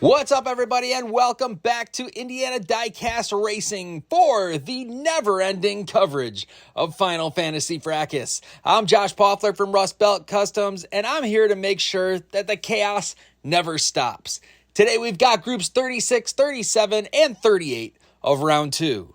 What's up, everybody, and welcome back to Indiana Diecast Racing for the never-ending coverage of Final Fantasy Fracas. I'm Josh Poffler from Rust Belt Customs, and I'm here to make sure that the chaos never stops. Today, we've got groups 36, 37, and 38 of round 2.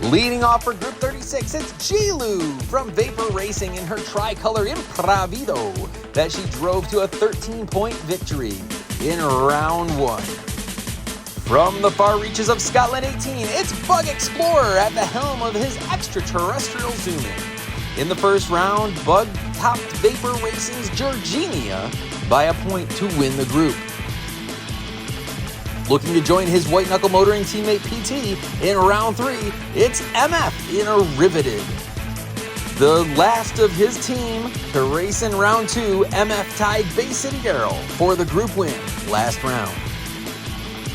Leading off for Group 36, it's Jilu from Vapor Racing in her tricolor Improvido that she drove to a 13-point victory in round 1. From the far reaches of Scotland 18, it's Bug Explorer at the helm of his extraterrestrial zoom-in. In the first round, Bug topped Vapor Racing's Georginia by a point to win the group. Looking to join his white knuckle motoring teammate PT in round 3, it's MF in a Riveted. The last of his team to race in round 2, MF tied Bay City Daryl for the group win last round.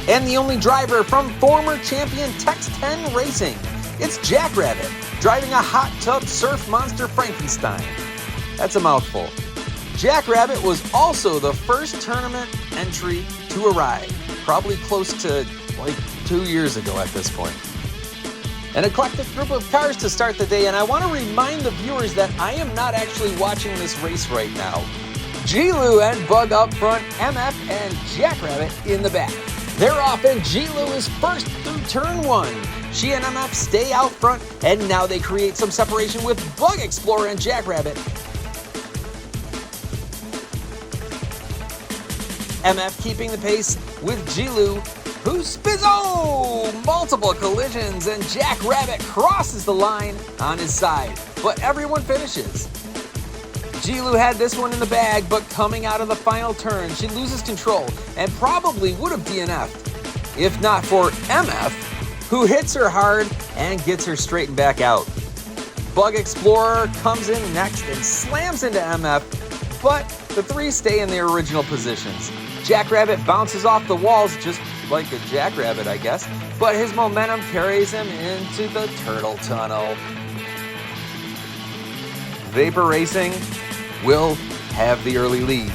And the only driver from former champion Tex 10 Racing, it's Jackrabbit, driving a hot tub surf monster Frankenstein. That's a mouthful. Jackrabbit was also the first tournament entry to arrive. Probably close to 2 years ago at this point. An eclectic group of cars to start the day, and I want to remind the viewers that I am not actually watching this race right now. Jilu and Bug up front, MF and Jackrabbit in the back. They're off and Jilu is first through turn 1. She and MF stay out front, and now they create some separation with Bug Explorer and Jackrabbit. MF keeping the pace with Jilu, who spizzo! Multiple collisions, and Jackrabbit crosses the line on his side, but everyone finishes. Jilu had this one in the bag, but coming out of the final turn, she loses control and probably would have DNF'd, if not for MF, who hits her hard and gets her straightened back out. Bug Explorer comes in next and slams into MF, but the three stay in their original positions. Jackrabbit bounces off the walls just like a jackrabbit, I guess, but his momentum carries him into the turtle tunnel. Vapor Racing will have the early lead.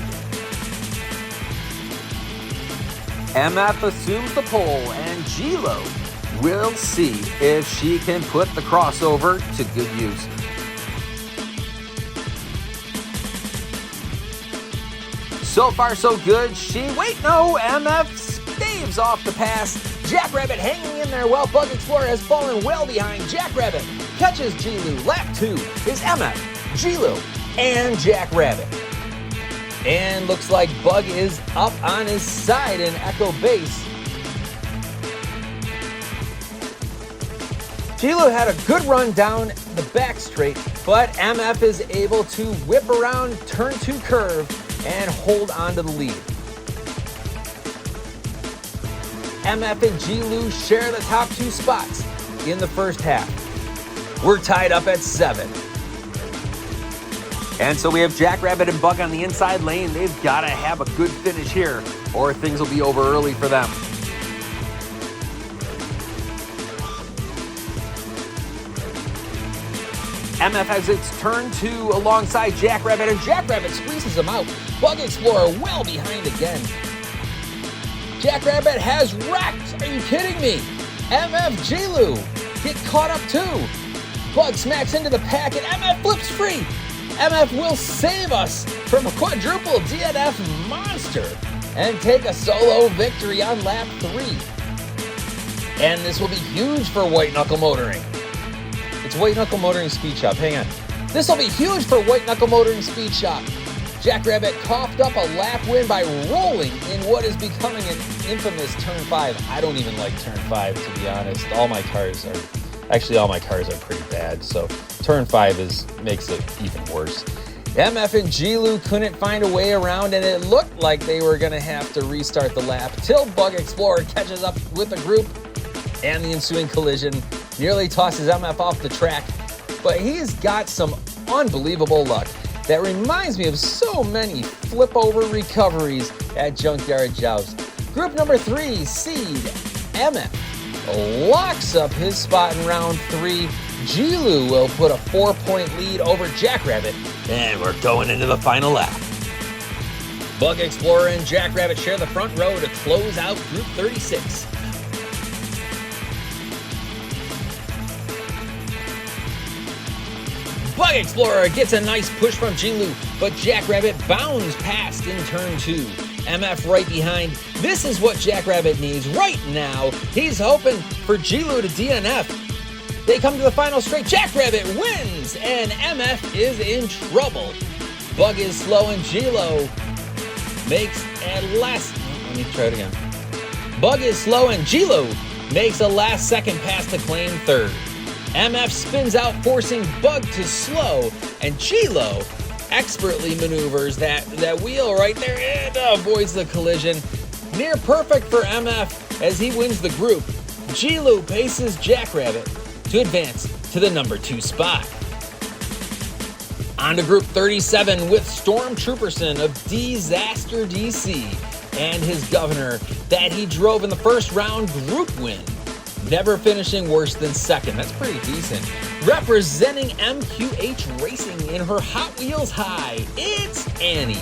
MF assumes the pole, and Gilo will see if she can put the crossover to good use. So far, so good. MF staves off the pass. Jackrabbit hanging in there while Bug Explorer has fallen well behind. Jackrabbit catches Jilu. Lap 2 is MF, Jilu, and Jackrabbit. And looks like Bug is up on his side in Echo Base. Jilu had a good run down the back straight, but MF is able to whip around turn 2 curve and hold on to the lead. MF and Jilu share the top 2 spots in the first half. We're tied up at 7. And so we have Jackrabbit and Bug on the inside lane. They've got to have a good finish here, or things will be over early for them. MF has its turn 2 alongside Jackrabbit, and Jackrabbit squeezes him out. Bug Explorer well behind again. Jackrabbit has wrecked. Are you kidding me? MF Jilu get caught up too. Bug smacks into the pack, and MF flips free. MF will save us from a quadruple DNF monster and take a solo victory on lap 3. And this will be huge for White Knuckle Motoring. It's White Knuckle Motoring Speed Shop. Hang on. This will be huge for White Knuckle Motoring Speed Shop. Jackrabbit coughed up a lap win by rolling in what is becoming an infamous Turn 5. I don't even like Turn 5, to be honest. All my cars are pretty bad, so Turn 5 makes it even worse. MF and Jilu couldn't find a way around, and it looked like they were going to have to restart the lap till Bug Explorer catches up with the group, and the ensuing collision nearly tosses MF off the track, but he's got some unbelievable luck that reminds me of so many flip-over recoveries at Junkyard Joust. Group number 3, Seed, MF, locks up his spot in round 3. Jilu will put a 4-point lead over Jackrabbit, and we're going into the final lap. Bug Explorer and Jackrabbit share the front row to close out Group 36. Bug Explorer gets a nice push from Jilu, but Jackrabbit bounds past in turn 2. MF right behind. This is what Jackrabbit needs right now. He's hoping for Jilu to DNF. They come to the final straight. Jackrabbit wins, and MF is in trouble. Bug is slow, and Jilu makes a last... Let me try it again. Bug is slow, and Jilu makes a last-second pass to claim third. MF spins out, forcing Bug to slow, and Jilu expertly maneuvers that wheel right there and avoids the collision. Near perfect for MF as he wins the group. Jilu paces Jackrabbit to advance to the number 2 spot. On to Group 37 with Stormtrooperson of Disaster DC and his governor that he drove in the first round group win, never finishing worse than second. That's pretty decent. Representing MQH Racing in her Hot Wheels High, it's Annie.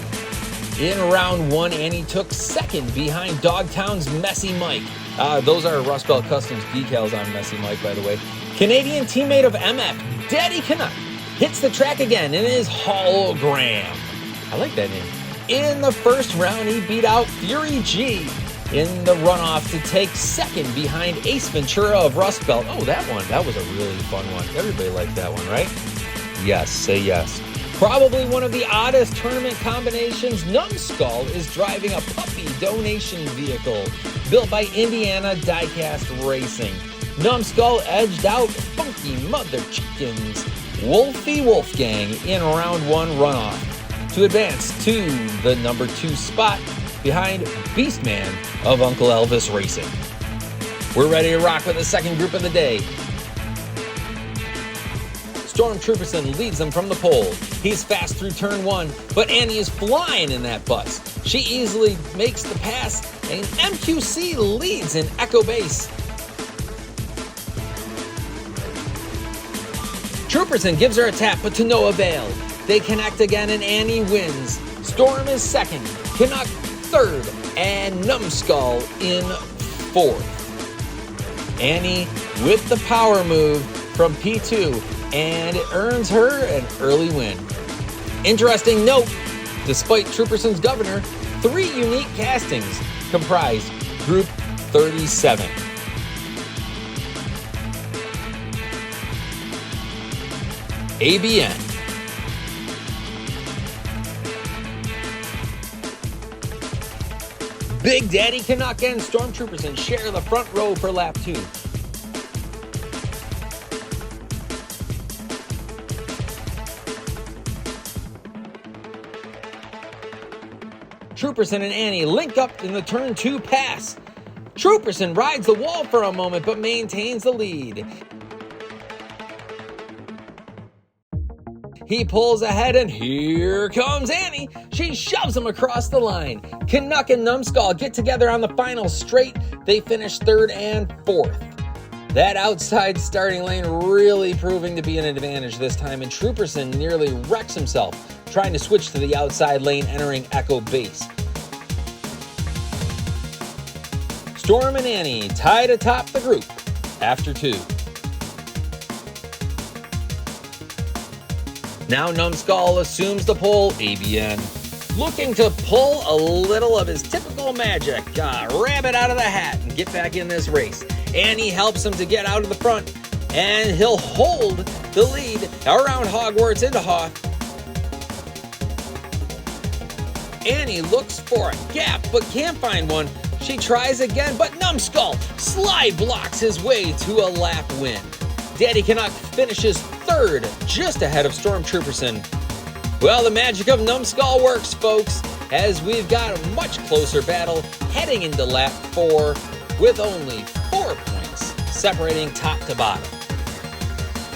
In round 1, Annie took second behind Dogtown's Messy Mike. Those are Rust Belt Customs decals on Messy Mike, by the way. Canadian teammate of MF, Daddy Canuck, hits the track again in his hologram. I like that name. In the first round, he beat out Fury G in the runoff to take second behind Ace Ventura of Rust Belt. Oh, that one. That was a really fun one. Everybody liked that one, right? Yes, say yes. Probably one of the oddest tournament combinations. Numbskull is driving a puppy donation vehicle built by Indiana Diecast Racing. Numbskull edged out Funky Mother Chickens Wolfie Wolfgang in round 1 runoff to advance to the number 2 spot behind Beastman of Uncle Elvis Racing. We're ready to rock with the second group of the day. Stormtrooperson leads them from the pole. He's fast through turn 1, but Annie is flying in that bus. She easily makes the pass, and MQC leads in Echo Base. Trooperson gives her a tap, but to no avail. They connect again, and Annie wins. Storm is second, Canuck third, and Numbskull in fourth. Annie with the power move from P2, and it earns her an early win. Interesting note, despite Trooperson's governor, 3 unique castings comprised Group 37. ABN. Big Daddy Canuck and Stormtrooperson share the front row for lap 2. Trooperson and Annie link up in the turn 2 pass. Trooperson rides the wall for a moment but maintains the lead. He pulls ahead, and here comes Annie. She shoves him across the line. Canuck and Numbskull get together on the final straight. They finish 3rd and 4th. That outside starting lane really proving to be an advantage this time, and Trooperson nearly wrecks himself trying to switch to the outside lane entering Echo Base. Storm and Annie tied atop the group after 2. Now Numbskull assumes the pole, ABN, looking to pull a little of his typical magic, rabbit out of the hat and get back in this race. Annie helps him to get out of the front, and he'll hold the lead around Hogwarts into Hoth. Annie looks for a gap but can't find one. She tries again, but Numbskull slide blocks his way to a lap win. Daddy Canuck finishes 3rd, just ahead of Stormtrooperson. Well, the magic of Numbskull works, folks, as we've got a much closer battle heading into lap 4 with only 4 points separating top to bottom.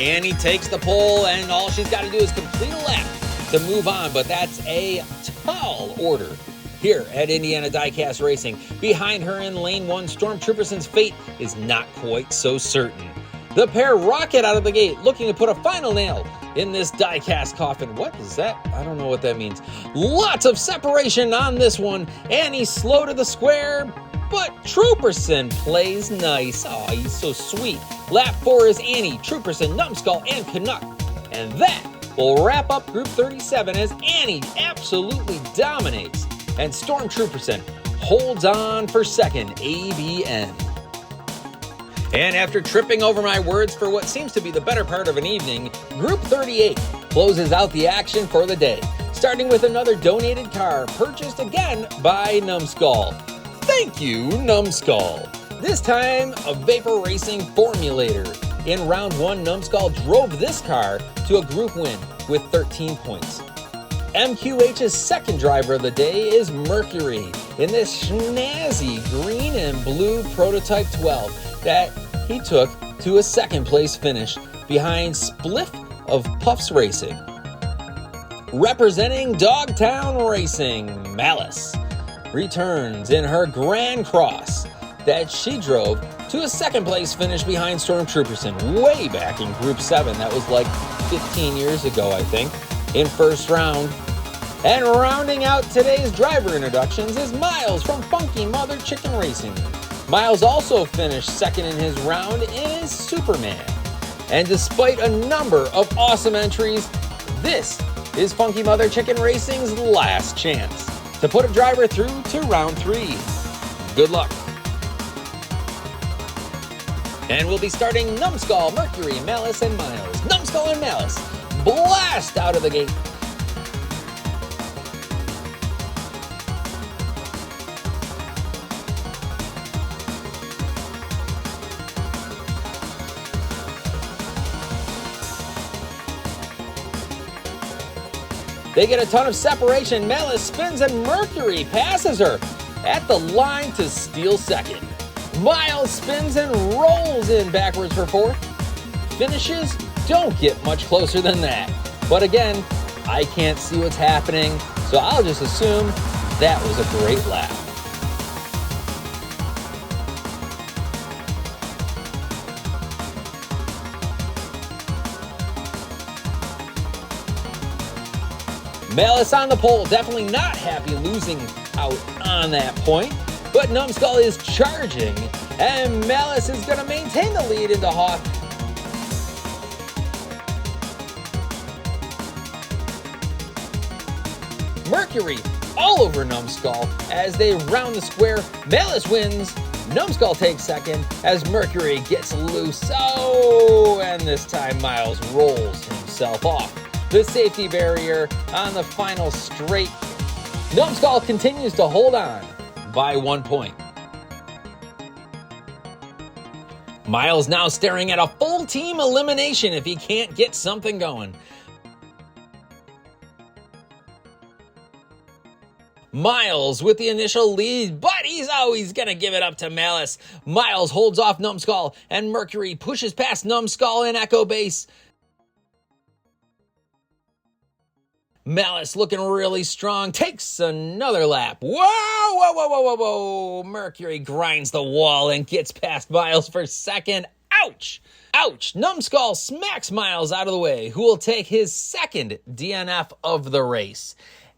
Annie takes the pole, and all she's got to do is complete a lap to move on, but that's a tall order here at Indiana Diecast Racing. Behind her in lane 1, Stormtrooperson's fate is not quite so certain. The pair rocket out of the gate, looking to put a final nail in this diecast coffin. What is that? I don't know what that means. Lots of separation on this one. Annie's slow to the square, but Trooperson plays nice. Oh, he's so sweet. Lap 4 is Annie, Trooperson, Numbskull, and Canuck. And that will wrap up Group 37 as Annie absolutely dominates. And Stormtrooperson holds on for second, ABN. And after tripping over my words for what seems to be the better part of an evening, Group 38 closes out the action for the day, starting with another donated car purchased again by Numbskull. Thank you, Numbskull. This time, a Vapor Racing Formulator. In round 1, Numbskull drove this car to a group win with 13 points. MQH's second driver of the day is Mercury in this snazzy green and blue Prototype 12 that he took to a second place finish behind Spliff of Puffs Racing. Representing Dogtown Racing, Malice returns in her Grand Cross that she drove to a second place finish behind Stormtrooperson way back in Group 7. That was like 15 years ago, I think, in first round. And rounding out today's driver introductions is Miles from Funky Mother Chicken Racing. Miles also finished second in his round in his Superman. And despite a number of awesome entries, this is Funky Mother Chicken Racing's last chance to put a driver through to round 3. Good luck. And we'll be starting Numbskull, Mercury, Malice, and Miles. Numbskull and Malice blast out of the gate. They get a ton of separation. Malice spins and Mercury passes her at the line to steal second. Miles spins and rolls in backwards for fourth. Finishes don't get much closer than that. But again, I can't see what's happening, so I'll just assume that was a great lap. Malice on the pole, definitely not happy losing out on that point, but Numbskull is charging, and Malice is going to maintain the lead into Hoth. Mercury all over Numbskull as they round the square. Malice wins, Numbskull takes second as Mercury gets loose. Oh, and this time Miles rolls himself off the safety barrier on the final straight. Numbskull continues to hold on by 1 point. Miles now staring at a full team elimination if he can't get something going. Miles with the initial lead, but he's always gonna give it up to Malice. Miles holds off Numbskull, and Mercury pushes past Numbskull in Echo Base. Malice looking really strong, takes another lap. Whoa. Mercury grinds the wall and gets past Miles for second. Ouch. Numbskull smacks Miles out of the way, who will take his second DNF of the race.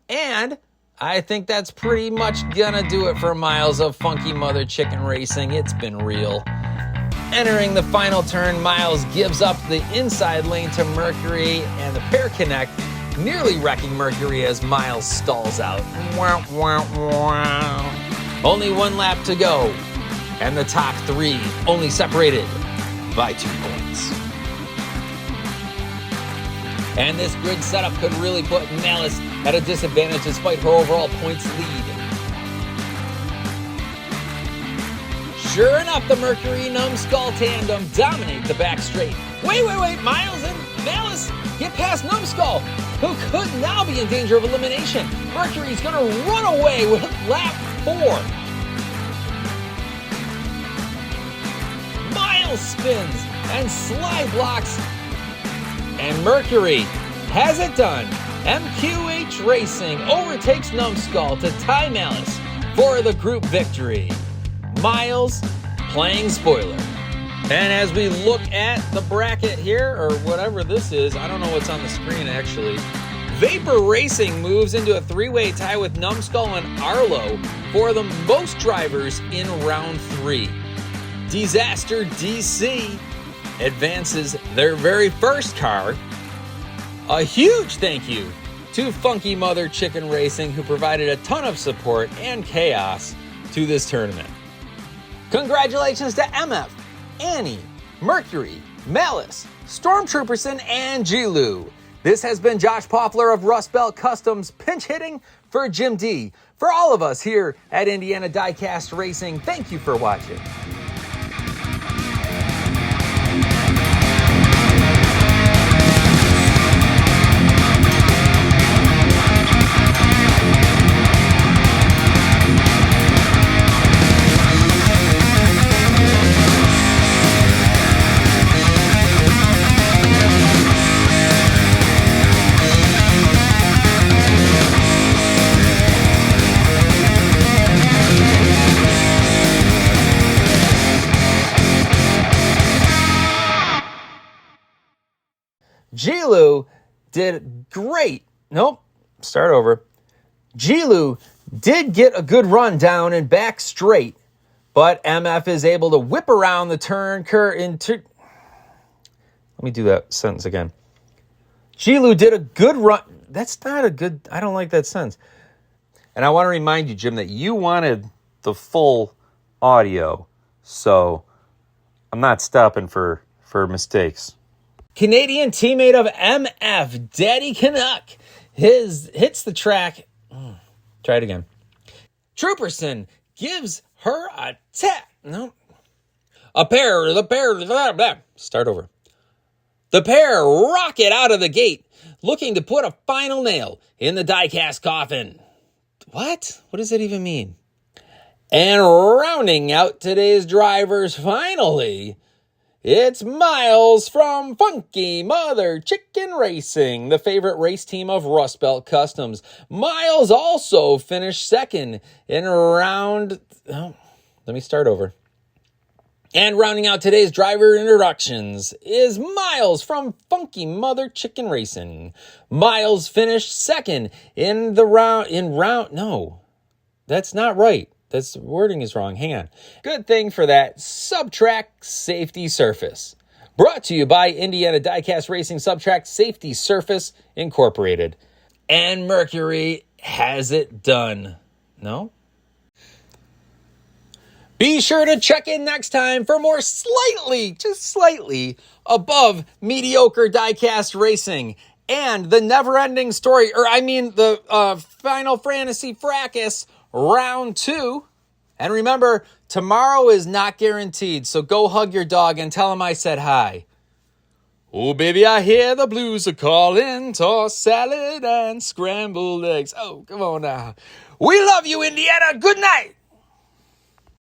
And I think that's pretty much gonna do it for Miles of Funky Mother Chicken Racing. It's been real. Entering the final turn, Miles gives up the inside lane to Mercury, and the pair connect, nearly wrecking Mercury as Miles stalls out. Only one lap to go, and the top three only separated by 2 points. And this grid setup could really put Malice at a disadvantage despite her overall points lead. Sure enough, the Mercury Numbskull tandem dominate the back straight. Wait, Miles and Malice get past Numbskull, who could now be in danger of elimination. Mercury's gonna run away with lap 4. Miles spins and slide blocks, and Mercury has it done. MQH Racing overtakes Numbskull to tie Malice for the group victory. Miles playing spoiler. And as we look at the bracket here, or whatever this is, I don't know what's on the screen actually. Vapor Racing moves into a three-way tie with Numbskull and Arlo for the most drivers in round 3. Disaster DC advances their very first car. A huge thank you to Funky Mother Chicken Racing, who provided a ton of support and chaos to this tournament. Congratulations to MF, Annie, Mercury, Malice, Stormtrooperson, and Gilu. This has been Josh Poffler of Rust Belt Customs pinch hitting for Jim D. For all of us here at Indiana Diecast Racing, thank you for watching. Gilu did great. Nope, start over. Gilu did get a good run down and back straight, but MF is able to whip around the turn into... Let me do that sentence again. Gilu did a good run. That's not a good... I don't like that sentence. And I want to remind you, Jim, that you wanted the full audio, so I'm not stopping for mistakes. Canadian teammate of MF, Daddy Canuck, hits the track. Try it again. Trooperson gives her a tap. No. Start over. The pair rocket out of the gate, looking to put a final nail in the diecast coffin. What? What does that even mean? And rounding out today's drivers, finally, it's Miles from Funky Mother Chicken Racing, the favorite race team of Rust Belt Customs. Miles also finished second in round... Oh, let me start over. And rounding out today's driver introductions is Miles from Funky Mother Chicken Racing. Miles finished second in the round... No, that's not right. This wording is wrong. Hang on. Good thing for that Subtrack Safety Surface. Brought to you by Indiana Diecast Racing Subtrack Safety Surface Incorporated. And Mercury has it done. No? Be sure to check in next time for more just slightly above mediocre diecast racing and the never-ending story, the Final Fantasy Fracas Round 2. And remember, tomorrow is not guaranteed, so go hug your dog and tell him I said hi. Oh, baby, I hear the blues are calling. Toss salad and scrambled eggs. Oh, come on now. We love you, Indiana. Good night.